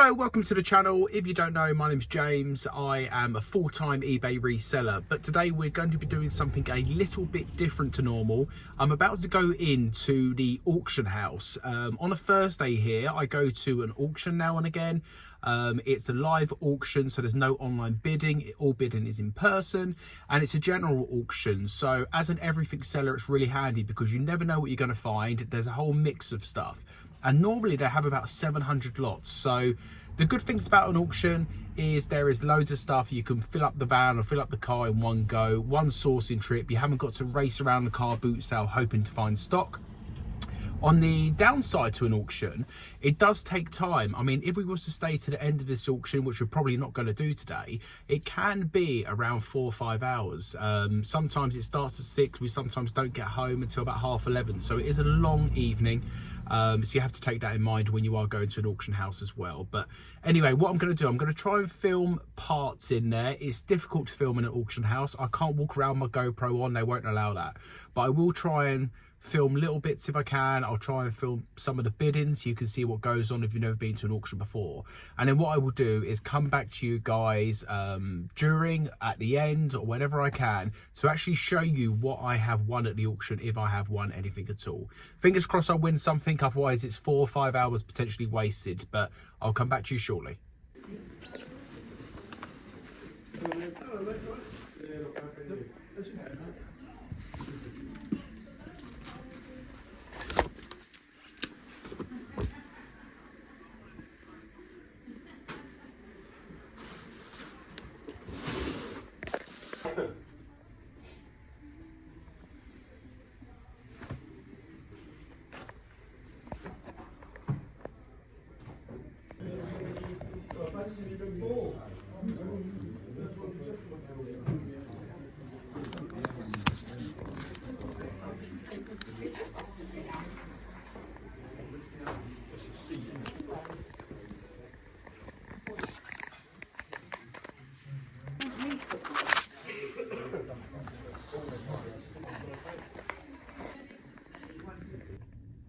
Hello, welcome to the channel. If you don't know, my name's James. I am a full-time eBay reseller, but today we're going to be doing something a little bit different to normal. I'm about to go into the auction house. On a Thursday here, I go to an auction now and again. It's a live auction, so there's no online bidding. All bidding is in person, and it's a general auction. So as an everything seller, it's really handy because you never know what you're going to find. There's a whole mix of stuff. And normally they have about 700 lots. So the good things about an auction is there is loads of stuff. You can fill up the van or fill up the car in one go, one sourcing trip. You haven't got to race around the car boot sale hoping to find stock. On the downside to an auction, it does take time. I mean, if we was to stay to the end of this auction, which we're probably not going to do today, it can be around 4 or 5 hours. Sometimes it starts at 6. We sometimes don't get home until about 11:30. So it is a long evening. So you have to take that in mind when you are going to an auction house as well. But anyway, what I'm going to do, I'm going to try and film parts in there. It's difficult to film in an auction house. I can't walk around my GoPro on. They won't allow that. But I will try and film little bits if I can. I'll try and film some of the bidding so you can see what goes on if you've never been to an auction before. And then what I will do is come back to you guys during, at the end, or whenever I can to actually show you what I have won at the auction, if I have won anything at all. Fingers crossed I win something, otherwise it's 4 or 5 hours potentially wasted, but I'll come back to you shortly.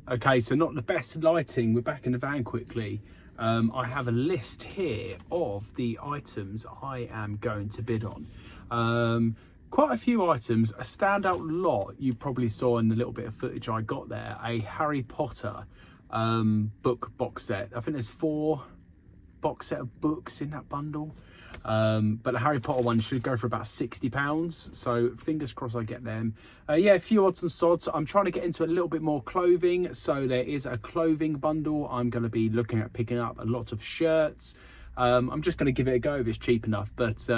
Okay, so not the best lighting. We're back in the van quickly. I have a list here of the items I am going to bid on. Quite a few items. A standout lot you probably saw in the little bit of footage I got there, a Harry Potter book box set. I think there's 4 box set of books in that bundle. But the Harry Potter one should go for about £60, so fingers crossed I get them. Yeah, a few odds and sods. I'm trying to get into a little bit more clothing, so there is a clothing bundle. I'm going to be looking at picking up a lot of shirts. I'm just going to give it a go if it's cheap enough, but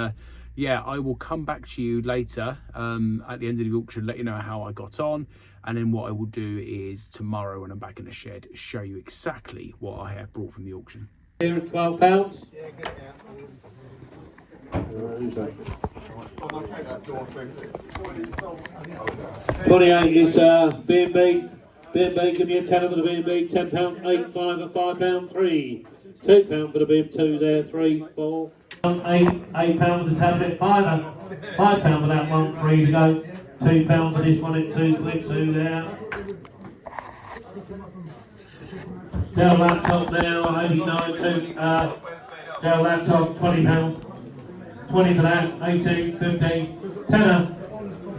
yeah, I will come back to you later at the end of the auction, let you know how I got on, and then what I will do is tomorrow when I'm back in the shed, show you exactly what I have brought from the auction. Here at £12. Yeah, get it out. 28 is B&B. B&B, give me a tenner for the B&B. £10, 8, 5 at £5, 3. £2 for the bib, 2 there, 3, 4. £8 for the tablet, £5 for that one, 3 to go. £2 for this one at 2, click 2 there. Dell laptop now, 89, 2. Dell laptop, £20. 20 for that, 18, 15, tenner,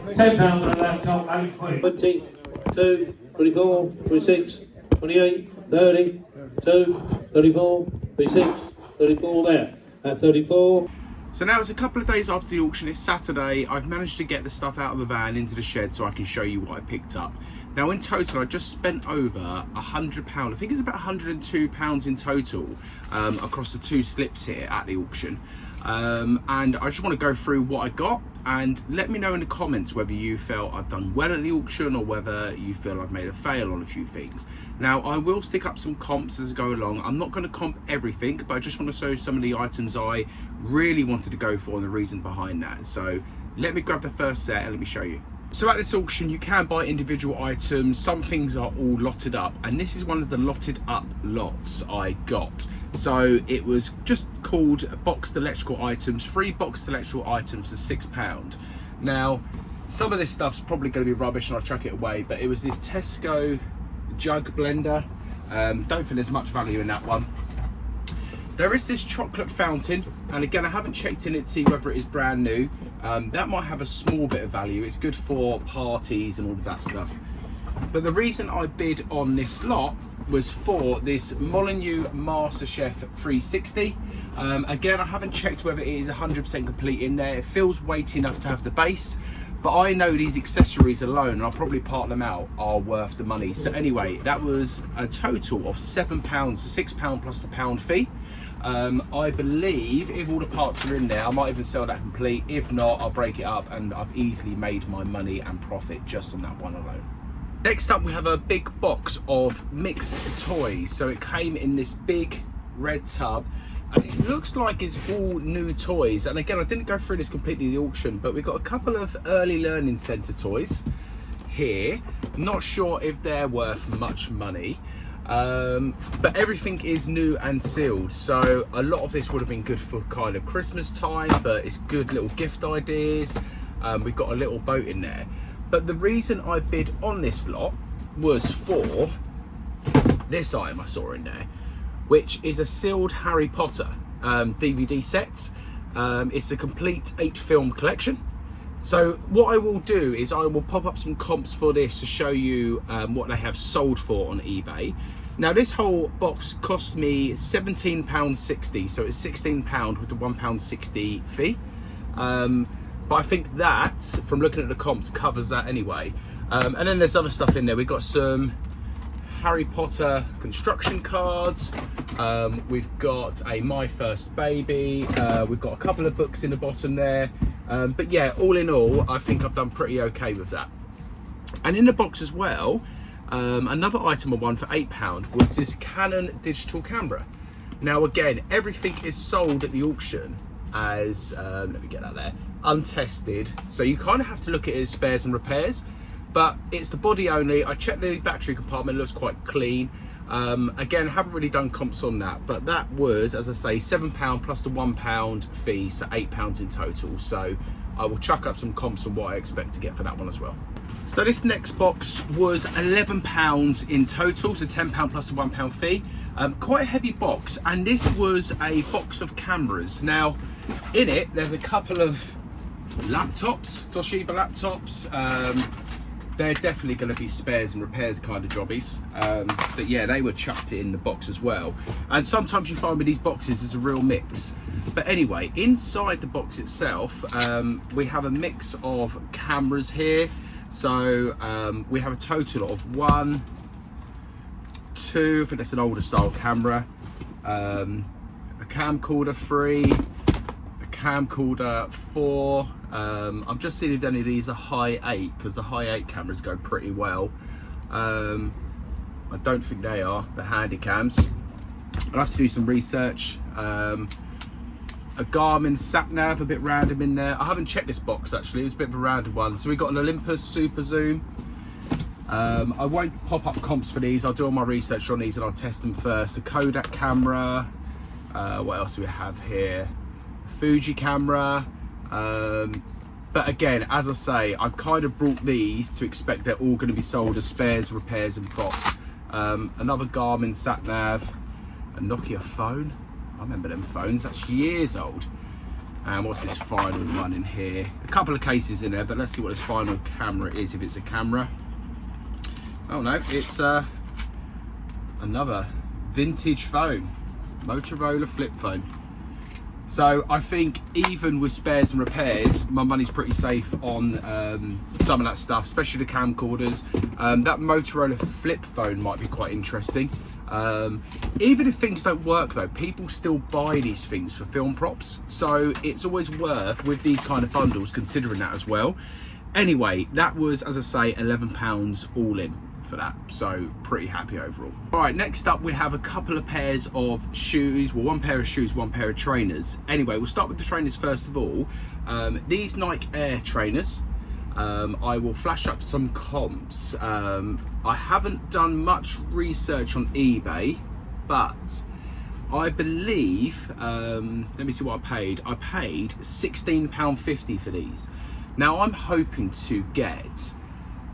£10 for the laptop, 8 quid. 22, 24, 26, 28, 30, 2, 34, 36, 34 there, at 34. So now it's a couple of days after the auction, it's Saturday. I've managed to get the stuff out of the van into the shed so I can show you what I picked up. Now in total, I just spent over £100. I think it's about £102 in total across the 2 slips here at the auction. And I just want to go through what I got and let me know in the comments whether you felt I've done well at the auction or whether you feel I've made a fail on a few things. Now I will stick up some comps as I go along. I'm not going to comp everything, but I just want to show some of the items I really wanted to go for and the reason behind that. So let me grab the first set and let me show you. So at this auction you can buy individual items. Some things are all lotted up, and this is one of the lotted up lots I got. So it was just called boxed electrical items, 3 boxed electrical items for £6. Now some of this stuff's probably going to be rubbish and I'll chuck it away, but it was this Tesco jug blender. Don't think there's much value in that one. There is this chocolate fountain, and again, I haven't checked in it to see whether it is brand new. That might have a small bit of value. It's good for parties and all of that stuff. But the reason I bid on this lot was for this Molyneux MasterChef 360. Again, I haven't checked whether it is 100% complete in there. It feels weighty enough to have the base, but I know these accessories alone, and I'll probably part them out, are worth the money. So anyway, that was a total of £7, £6 plus the pound fee. I believe if all the parts are in there, I might even sell that complete. If not, I'll break it up, and I've easily made my money and profit just on that one alone. Next up, we have a big box of mixed toys. So it came in this big red tub, and it looks like it's all new toys. And again, I didn't go through this completely in the auction, but we've got a couple of early learning centre toys here. Not sure if they're worth much money. But everything is new and sealed, so a lot of this would have been good for kind of Christmas time, but it's good little gift ideas. We've got a little boat in there, but the reason I bid on this lot was for this item I saw in there, which is a sealed Harry Potter DVD set. It's a complete 8-film collection. So what I will do is I will pop up some comps for this to show you what they have sold for on eBay. Now this whole box cost me £17.60, so it's £16 with the £1.60 fee. But I think that, from looking at the comps, covers that anyway. And then there's other stuff in there. We've got some Harry Potter construction cards. We've got a My First Baby. We've got a couple of books in the bottom there. But yeah, all in all, I think I've done pretty okay with that. And in the box as well, another item I won for £8 was this Canon digital camera. Now again, everything is sold at the auction as, let me get that there, untested. So you kind of have to look at it as spares and repairs, but it's the body only. I checked the battery compartment, it looks quite clean. Again, haven't really done comps on that, but that was, as I say, £7 plus the £1 fee, so £8 in total. So I will chuck up some comps on what I expect to get for that one as well. So this next box was £11 in total, so £10 plus the £1 fee. Quite a heavy box, and this was a box of cameras. Now, in it, there's a couple of laptops, Toshiba laptops. They're definitely going to be spares and repairs kind of jobbies. But yeah, they were chucked in the box as well. And sometimes you find with these boxes there's a real mix. But anyway, inside the box itself, we have a mix of cameras here. So we have a total of 1, 2, I think that's an older style camera, a camcorder 3, a camcorder 4. I'm just seeing if any of these are high 8, because the high 8 cameras go pretty well. I don't think they are, the handy cams. I'll have to do some research. A Garmin sat nav, a bit random in there. I haven't checked this box actually, it was a bit of a random one. So we've got an Olympus Super Zoom. I won't pop up comps for these, I'll do all my research on these and I'll test them first. A Kodak camera, what else do we have here? A Fuji camera. But again, as I say, I've kind of brought these to expect they're all going to be sold as spares, repairs and props. Another Garmin sat nav, a Nokia phone. I remember them phones, that's years old. And what's this final one in here? A couple of cases in there, but let's see what this final camera is, if it's a camera. Oh no, it's another vintage phone, Motorola flip phone. So I think even with spares and repairs, my money's pretty safe on some of that stuff, especially the camcorders. That Motorola flip phone might be quite interesting. Even if things don't work though, people still buy these things for film props. So it's always worth, with these kind of bundles, considering that as well. Anyway, that was, as I say, £11 all in for that, so pretty happy overall. All right, next up we have a couple of pairs of shoes. Well, one pair of shoes, one pair of trainers. Anyway, we'll start with the trainers first of all. These Nike Air trainers, I will flash up some comps. I haven't done much research on eBay, but I believe, let me see what I paid. I paid £16.50 for these. Now I'm hoping to get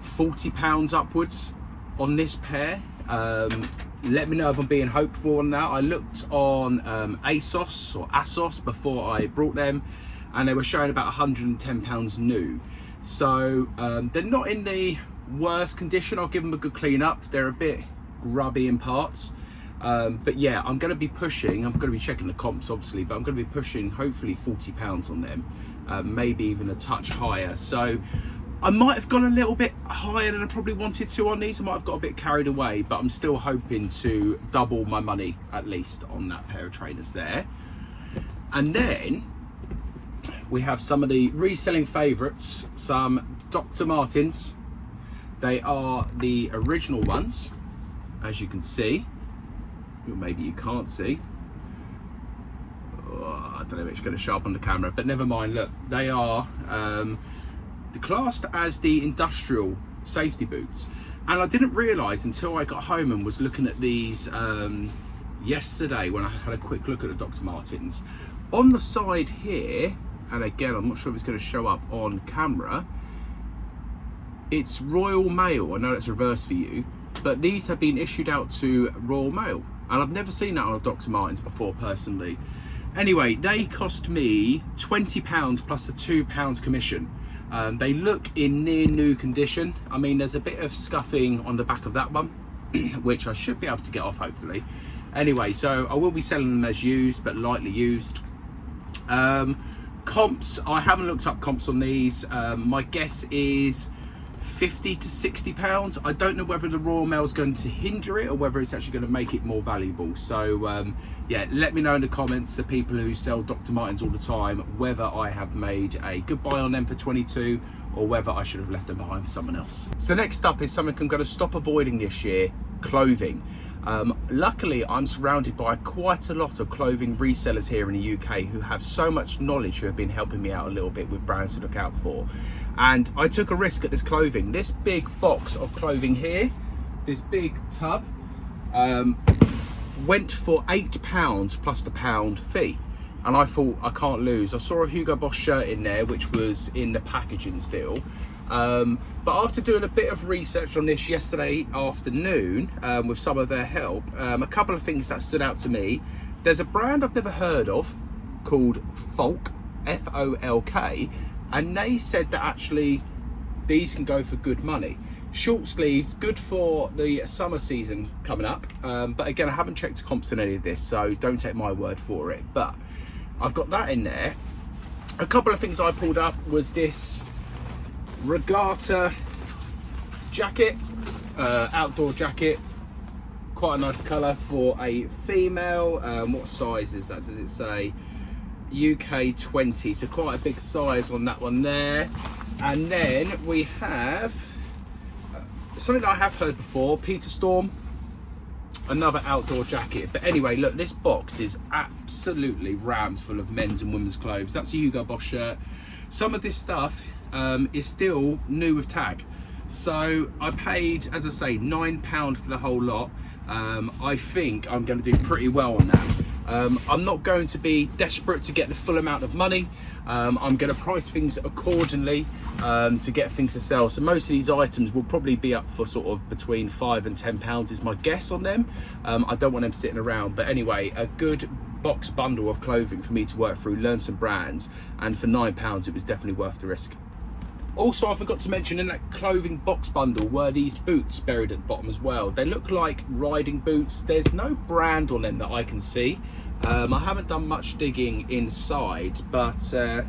£40 upwards on this pair. Let me know if I'm being hopeful on that. I looked on ASOS before I brought them, and they were showing about £110 new. So they're not in the worst condition. I'll give them a good clean up. They're a bit grubby in parts, but yeah, I'm going to be pushing. I'm going to be checking the comps obviously, but I'm going to be pushing hopefully £40 on them, maybe even a touch higher. So I might have gone a little bit higher than I probably wanted to on these. I might have got a bit carried away, but I'm still hoping to double my money at least on that pair of trainers there. And then we have some of the reselling favourites, some Dr. Martens. They are the original ones, as you can see, or maybe you can't see. Oh, I don't know if it's going to show up on the camera, but never mind. Look, they are classed as the industrial safety boots, and I didn't realise until I got home and was looking at these yesterday when I had a quick look at the Dr. Martens. On the side here, and again, I'm not sure if it's going to show up on camera, it's Royal Mail. I know it's reversed for you, but these have been issued out to Royal Mail, and I've never seen that on a Dr. Martens before personally. Anyway, they cost me £20 plus a £2 commission. They look in near new condition. I mean, there's a bit of scuffing on the back of that one, which I should be able to get off hopefully. Anyway, so I will be selling them as used, but lightly used. Comps, I haven't looked up comps on these. My guess is £50 to £60. I don't know whether the Royal Mail is going to hinder it or whether it's actually going to make it more valuable. So yeah, let me know in the comments, the people who sell Dr. Martens all the time, whether I have made a good buy on them for 22 or whether I should have left them behind for someone else. So next up is something I'm going to stop avoiding this year: clothing. Luckily, I'm surrounded by quite a lot of clothing resellers here in the UK who have so much knowledge, who have been helping me out a little bit with brands to look out for. And I took a risk at this clothing. This big box of clothing here, this big tub, went for £8 plus the £1 fee. And I thought, I can't lose. I saw a Hugo Boss shirt in there, which was in the packaging still. But after doing a bit of research on this yesterday afternoon, with some of their help, a couple of things that stood out to me. There's a brand I've never heard of called Folk, F-O-L-K, and they said that actually these can go for good money. Short sleeves, good for the summer season coming up. But again, I haven't checked comps on any of this, so don't take my word for it. But I've got that in there. A couple of things I pulled up was this regatta jacket, outdoor jacket, quite a nice colour for a female. What size is that, does it say? UK 20, so quite a big size on that one there. And then we have something that I have heard before, Peter Storm, another outdoor jacket. But anyway, look, this box is absolutely rammed full of men's and women's clothes. That's a Hugo Boss shirt. Some of this stuff is still new with tag. So I paid, as I say, £9 for the whole lot. I think I'm going to do pretty well on that. I'm not going to be desperate to get the full amount of money. I'm going to price things accordingly to get things to sell. So most of these items will probably be up for sort of between £5 and £10 is my guess on them. I don't want them sitting around, but anyway, a good box bundle of clothing for me to work through, learn some brands, and for £9 it was definitely worth the risk. Also, I forgot to mention, in that clothing box bundle were these boots buried at the bottom as well. They look like riding boots. There's no brand on them that I can see. I haven't done much digging inside, but let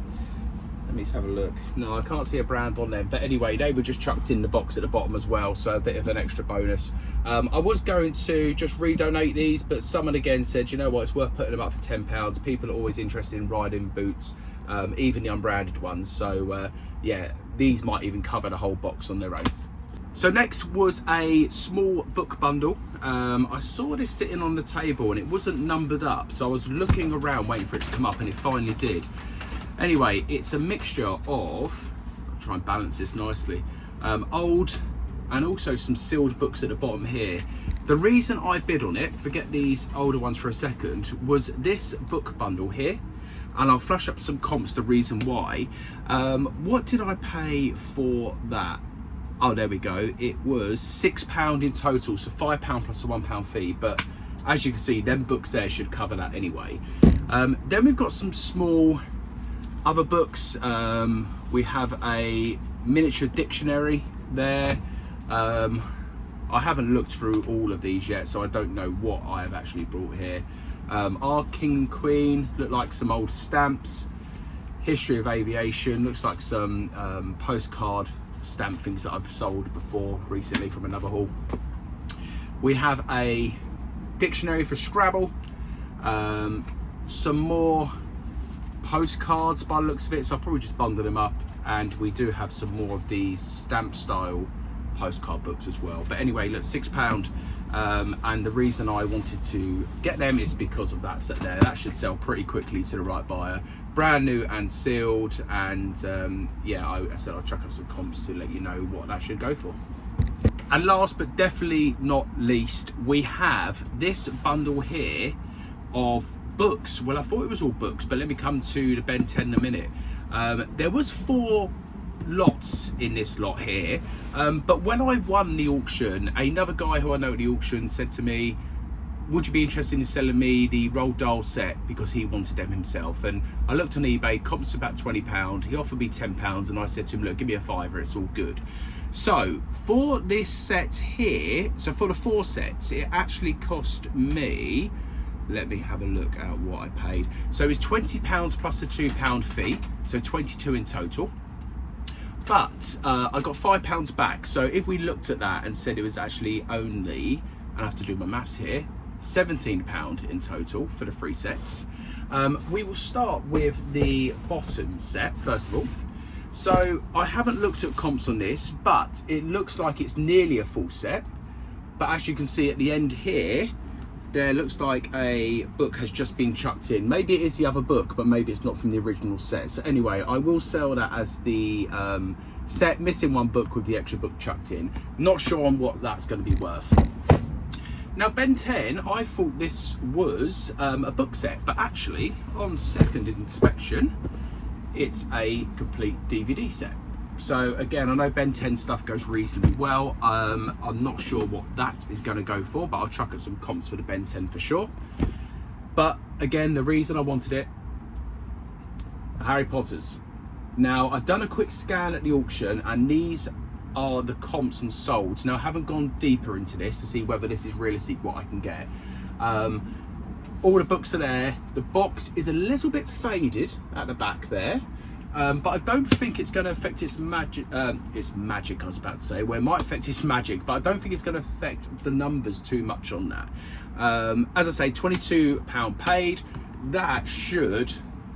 me just have a look. No, I can't see a brand on them. But anyway, they were just chucked in the box at the bottom as well, so a bit of an extra bonus. I was going to just redonate these, but someone again said, you know what, it's worth putting them up for £10. People are always interested in riding boots, even the unbranded ones. So yeah, these might even cover the whole box on their own. So next was a small book bundle. I saw this sitting on the table and it wasn't numbered up, so I was looking around waiting for it to come up, and it finally did. Anyway, it's a mixture of, I'll try and balance this nicely, old and also some sealed books at the bottom here. The reason I bid on it, forget these older ones for a second, was this book bundle here. And I'll flash up some comps, the reason why. What did I pay for that? Oh, there we go. It was £6 in total, so £5 plus a £1 fee. But as you can see, them books there should cover that anyway. Then we've got some small other books. We have a miniature dictionary there. I haven't looked through all of these yet, so I don't know what I have actually brought here. Our King and Queen look like some old stamps. History of Aviation looks like some postcard stamp things that I've sold before recently from another haul. We have a dictionary for Scrabble, some more postcards by the looks of it, so I'll probably just bundle them up, and we do have some more of these stamp style postcard books as well. But anyway, look, £6, and the reason I wanted to get them is because of that set there. That should sell pretty quickly to the right buyer, brand new and sealed. And yeah, I said I'll chuck up some comps to let you know what that should go for. And last but definitely not least, we have this bundle here of books. Well, I thought it was all books, but let me come to the Ben 10 in a minute. There was 4 lots in this lot here, but when I won the auction, another guy who I know at the auction said to me, would you be interested in selling me the Roald Dahl set, because he wanted them himself. And I looked on eBay, comps about £20, he offered me £10, and I said to him, look, give me a £5, it's all good. So for this set here, so for the 4 sets, it actually cost me, let me have a look at what I paid. So it's £20 plus a £2 fee, so 22 in total. But I got £5 back. So if we looked at that and said it was actually only, and I have to do my maths here, £17 in total for the 3 sets. We will start with the bottom set first of all. So I haven't looked at comps on this, but it looks like it's nearly a full set. But as you can see at the end here, there looks like a book has just been chucked in. Maybe it is the other book, but maybe it's not from the original set. So anyway, I will sell that as the set, missing 1 book with the extra book chucked in. Not sure on what that's going to be worth. Now Ben 10, I thought this was a book set, but actually on second inspection, it's a complete DVD set. So again, I know Ben 10 stuff goes reasonably well. I'm not sure what that is going to go for, but I'll chuck up some comps for the Ben 10 for sure. But again, the reason I wanted it, Harry Potter's. Now I've done a quick scan at the auction, and these are the comps and solds. Now I haven't gone deeper into this to see whether this is realistic what I can get. All the books are there. The box is a little bit faded at the back there. But I don't think it's going to affect its magic. I was about to say, well, it might affect its magic, but I don't think it's going to affect the numbers too much on that. As I say, £22 paid. That should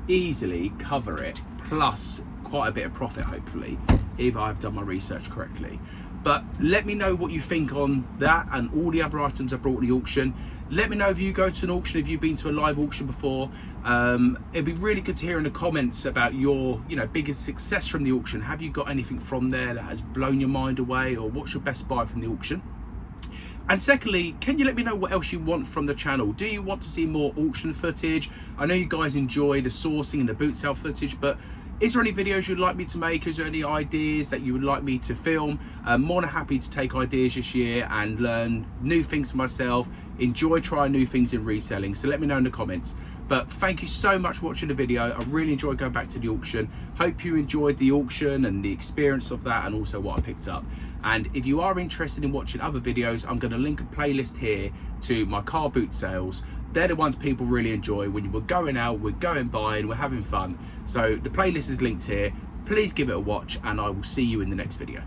easily cover it, plus quite a bit of profit, hopefully, if I've done my research correctly. But let me know what you think on that and all the other items I brought to the auction. Let me know if you go to an auction, if you've been to a live auction before. It'd be really good to hear in the comments about your, biggest success from the auction. Have you got anything from there that has blown your mind away, or what's your best buy from the auction? And secondly, can you let me know what else you want from the channel? Do you want to see more auction footage? I know you guys enjoy the sourcing and the boot sale footage, but is there any videos you'd like me to make? Is there any ideas that you would like me to film? I'm more than happy to take ideas this year and learn new things for myself. Enjoy trying new things in reselling. So let me know in the comments. But thank you so much for watching the video. I really enjoyed going back to the auction. Hope you enjoyed the auction and the experience of that, and also what I picked up. And if you are interested in watching other videos, I'm going to link a playlist here to my car boot sales. They're the ones people really enjoy when we're going out, we're going buying, we're having fun. So the playlist is linked here. Please give it a watch, and I will see you in the next video.